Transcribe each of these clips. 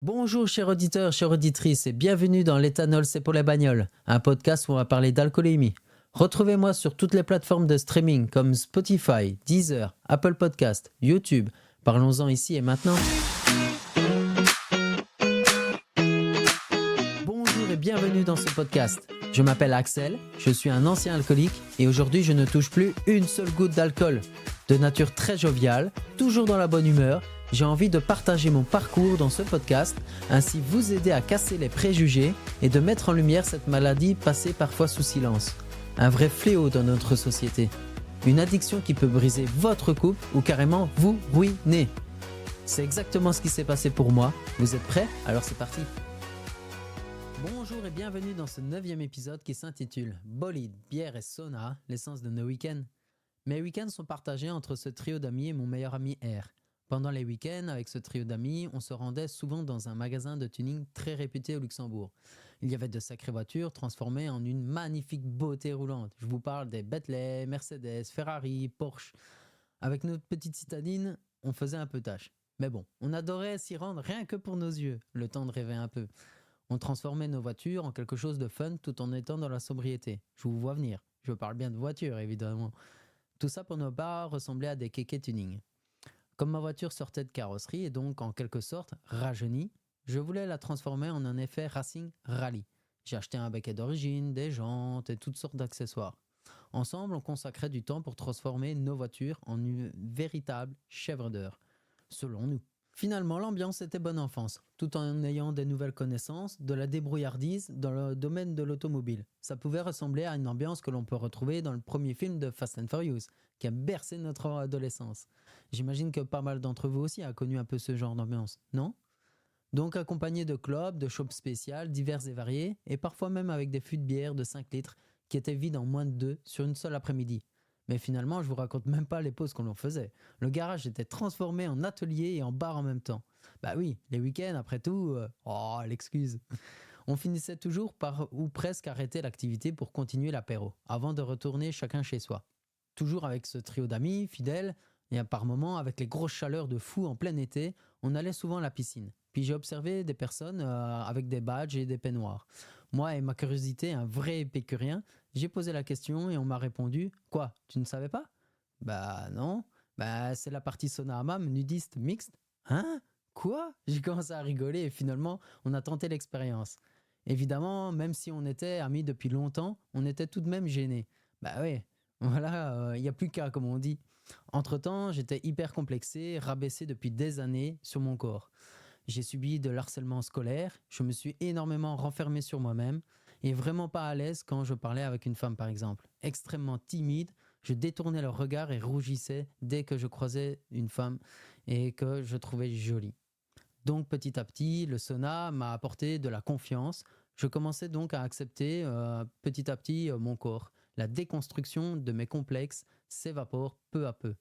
Bonjour chers auditeurs, chères auditrices et bienvenue dans l'Éthanol c'est pour les bagnoles, un podcast où on va parler d'alcoolémie. Retrouvez-moi sur toutes les plateformes de streaming comme Spotify, Deezer, Apple Podcast, YouTube. Parlons-en ici et maintenant. Bonjour et bienvenue dans ce podcast. Je m'appelle Axel, je suis un ancien alcoolique et aujourd'hui je ne touche plus une seule goutte d'alcool. De nature très joviale, toujours dans la bonne humeur, j'ai envie de partager mon parcours dans ce podcast, ainsi vous aider à casser les préjugés et de mettre en lumière cette maladie passée parfois sous silence. Un vrai fléau dans notre société. Une addiction qui peut briser votre couple ou carrément vous ruiner. C'est exactement ce qui s'est passé pour moi. Vous êtes prêts? Alors c'est parti. Bonjour et bienvenue dans ce 9e épisode qui s'intitule Bolide, bière et sauna, l'essence de nos week-ends. Mes week-ends sont partagés entre ce trio d'amis et mon meilleur ami R. Pendant les week-ends, avec ce trio d'amis, on se rendait souvent dans un magasin de tuning très réputé au Luxembourg. Il y avait de sacrées voitures transformées en une magnifique beauté roulante. Je vous parle des Bentley, Mercedes, Ferrari, Porsche. Avec notre petite citadine, on faisait un peu tâche. Mais bon, on adorait s'y rendre rien que pour nos yeux, le temps de rêver un peu. On transformait nos voitures en quelque chose de fun tout en étant dans la sobriété. Je vous vois venir. Je parle bien de voitures, évidemment. Tout ça pour ne pas ressembler à des kékés tuning. Comme ma voiture sortait de carrosserie et donc en quelque sorte rajeunie, je voulais la transformer en un effet racing rally. J'ai acheté un becquet d'origine, des jantes et toutes sortes d'accessoires. Ensemble, on consacrait du temps pour transformer nos voitures en une véritable chèvre d'heure, selon nous. Finalement, l'ambiance était bonne enfance, tout en ayant des nouvelles connaissances, de la débrouillardise dans le domaine de l'automobile. Ça pouvait ressembler à une ambiance que l'on peut retrouver dans le premier film de Fast and Furious, qui a bercé notre adolescence. J'imagine que pas mal d'entre vous aussi a connu un peu ce genre d'ambiance, non? Donc accompagné de clubs, de shops spéciales, divers et variés, et parfois même avec des fûts de bière de 5 litres qui étaient vides en moins de 2 sur une seule après-midi. Mais finalement, je vous raconte même pas les pauses qu'on en faisait. Le garage était transformé en atelier et en bar en même temps. Bah oui, les week-ends, après tout, l'excuse. On finissait toujours par ou presque arrêter l'activité pour continuer l'apéro, avant de retourner chacun chez soi. Toujours avec ce trio d'amis, fidèles, et par moments, avec les grosses chaleurs de fou en plein été, on allait souvent à la piscine. Puis j'ai observé des personnes avec des badges et des peignoirs. Moi et ma curiosité, un vrai épicurien, j'ai posé la question et on m'a répondu « Quoi, tu ne savais pas ?» Bah non, bah c'est la partie sauna hammam nudiste mixte. Hein? Quoi? J'ai commencé à rigoler et finalement on a tenté l'expérience. Évidemment, même si on était amis depuis longtemps, on était tout de même gênés. Bah ouais, voilà, il n'y a plus qu'à comme on dit. Entre-temps, j'étais hyper complexé, rabaissé depuis des années sur mon corps. J'ai subi de l'harcèlement scolaire, je me suis énormément renfermé sur moi-même et vraiment pas à l'aise quand je parlais avec une femme par exemple. Extrêmement timide, je détournais le regard et rougissais dès que je croisais une femme et que je trouvais jolie. Donc petit à petit, le sauna m'a apporté de la confiance. Je commençais donc à accepter petit à petit mon corps. La déconstruction de mes complexes s'évapore peu à peu.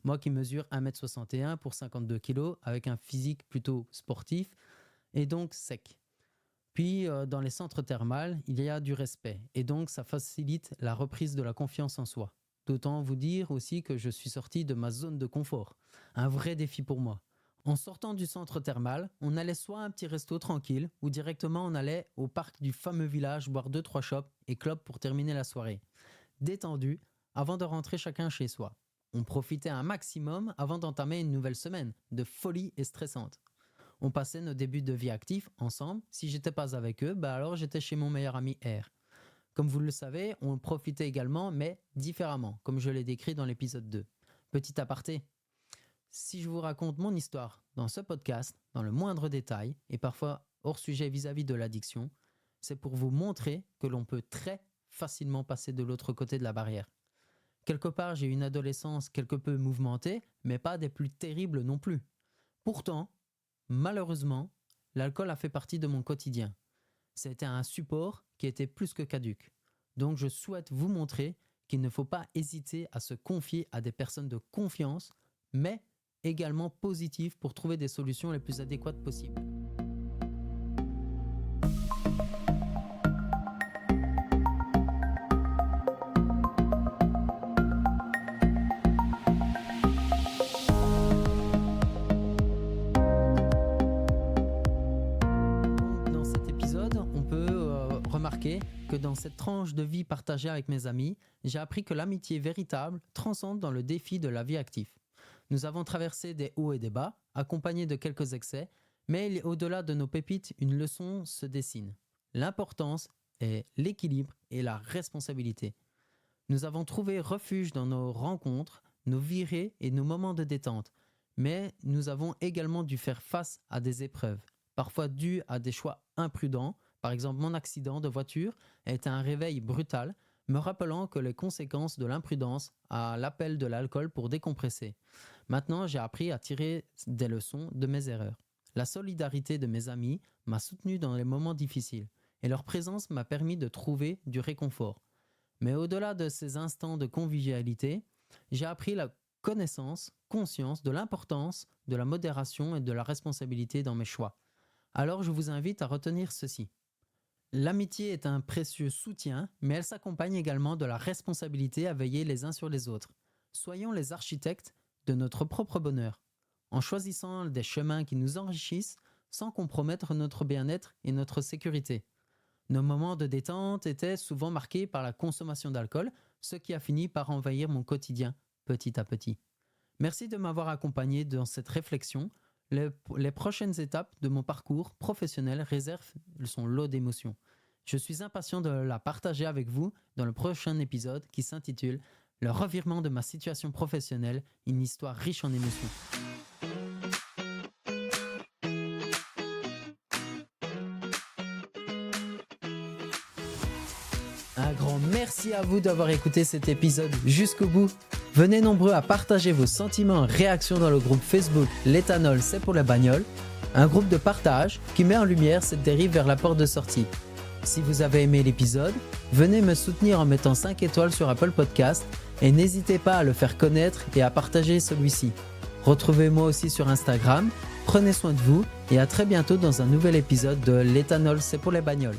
Moi qui mesure 1m61 pour 52 kg avec un physique plutôt sportif et donc sec. Puis dans les centres thermales, il y a du respect et donc ça facilite la reprise de la confiance en soi. D'autant vous dire aussi que je suis sorti de ma zone de confort. Un vrai défi pour moi. En sortant du centre thermal, on allait soit à un petit resto tranquille ou directement on allait au parc du fameux village boire 2-3 chopes et clopes pour terminer la soirée. Détendu, avant de rentrer chacun chez soi. On profitait un maximum avant d'entamer une nouvelle semaine de folie et stressante. On passait nos débuts de vie actifs ensemble. Si j'étais pas avec eux, bah alors j'étais chez mon meilleur ami R. Comme vous le savez, on profitait également, mais différemment, comme je l'ai décrit dans l'épisode 2. Petit aparté. Si je vous raconte mon histoire dans ce podcast, dans le moindre détail, et parfois hors sujet vis-à-vis de l'addiction, c'est pour vous montrer que l'on peut très facilement passer de l'autre côté de la barrière. Quelque part, j'ai eu une adolescence quelque peu mouvementée, mais pas des plus terribles non plus. Pourtant, malheureusement, l'alcool a fait partie de mon quotidien. C'était un support qui était plus que caduque. Donc je souhaite vous montrer qu'il ne faut pas hésiter à se confier à des personnes de confiance, mais également positives pour trouver des solutions les plus adéquates possibles. remarqué que dans cette tranche de vie partagée avec mes amis, j'ai appris que l'amitié véritable transcende dans le défi de la vie active. Nous avons traversé des hauts et des bas, accompagnés de quelques excès, mais au-delà de nos pépites, une leçon se dessine. L'importance est l'équilibre et la responsabilité. Nous avons trouvé refuge dans nos rencontres, nos virées et nos moments de détente, mais nous avons également dû faire face à des épreuves, parfois dues à des choix imprudents. Par exemple, mon accident de voiture a été un réveil brutal, me rappelant que les conséquences de l'imprudence à l'appel de l'alcool pour décompresser. Maintenant, j'ai appris à tirer des leçons de mes erreurs. La solidarité de mes amis m'a soutenu dans les moments difficiles et leur présence m'a permis de trouver du réconfort. Mais au-delà de ces instants de convivialité, j'ai appris la conscience de l'importance de la modération et de la responsabilité dans mes choix. Alors je vous invite à retenir ceci. L'amitié est un précieux soutien, mais elle s'accompagne également de la responsabilité à veiller les uns sur les autres. Soyons les architectes de notre propre bonheur, en choisissant des chemins qui nous enrichissent sans compromettre notre bien-être et notre sécurité. Nos moments de détente étaient souvent marqués par la consommation d'alcool, ce qui a fini par envahir mon quotidien petit à petit. Merci de m'avoir accompagné dans cette réflexion. Les prochaines étapes de mon parcours professionnel réservent son lot d'émotions. Je suis impatient de la partager avec vous dans le prochain épisode qui s'intitule « Le revirement de ma situation professionnelle, une histoire riche en émotions ». Un grand merci à vous d'avoir écouté cet épisode jusqu'au bout. Venez nombreux à partager vos sentiments et réactions dans le groupe Facebook L'éthanol, c'est pour la bagnole, un groupe de partage qui met en lumière cette dérive vers la porte de sortie. Si vous avez aimé l'épisode, venez me soutenir en mettant 5 étoiles sur Apple Podcast et n'hésitez pas à le faire connaître et à partager celui-ci. Retrouvez-moi aussi sur Instagram, prenez soin de vous et à très bientôt dans un nouvel épisode de L'éthanol, c'est pour les bagnoles.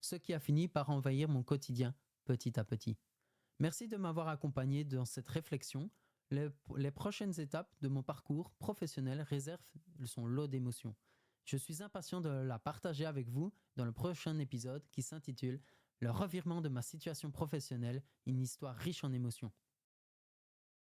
Ce qui a fini par envahir mon quotidien petit à petit. Merci de m'avoir accompagné dans cette réflexion. Les prochaines étapes de mon parcours professionnel réservent son lot d'émotions. Je suis impatient de la partager avec vous dans le prochain épisode qui s'intitule « Le revirement de ma situation professionnelle, une histoire riche en émotions ».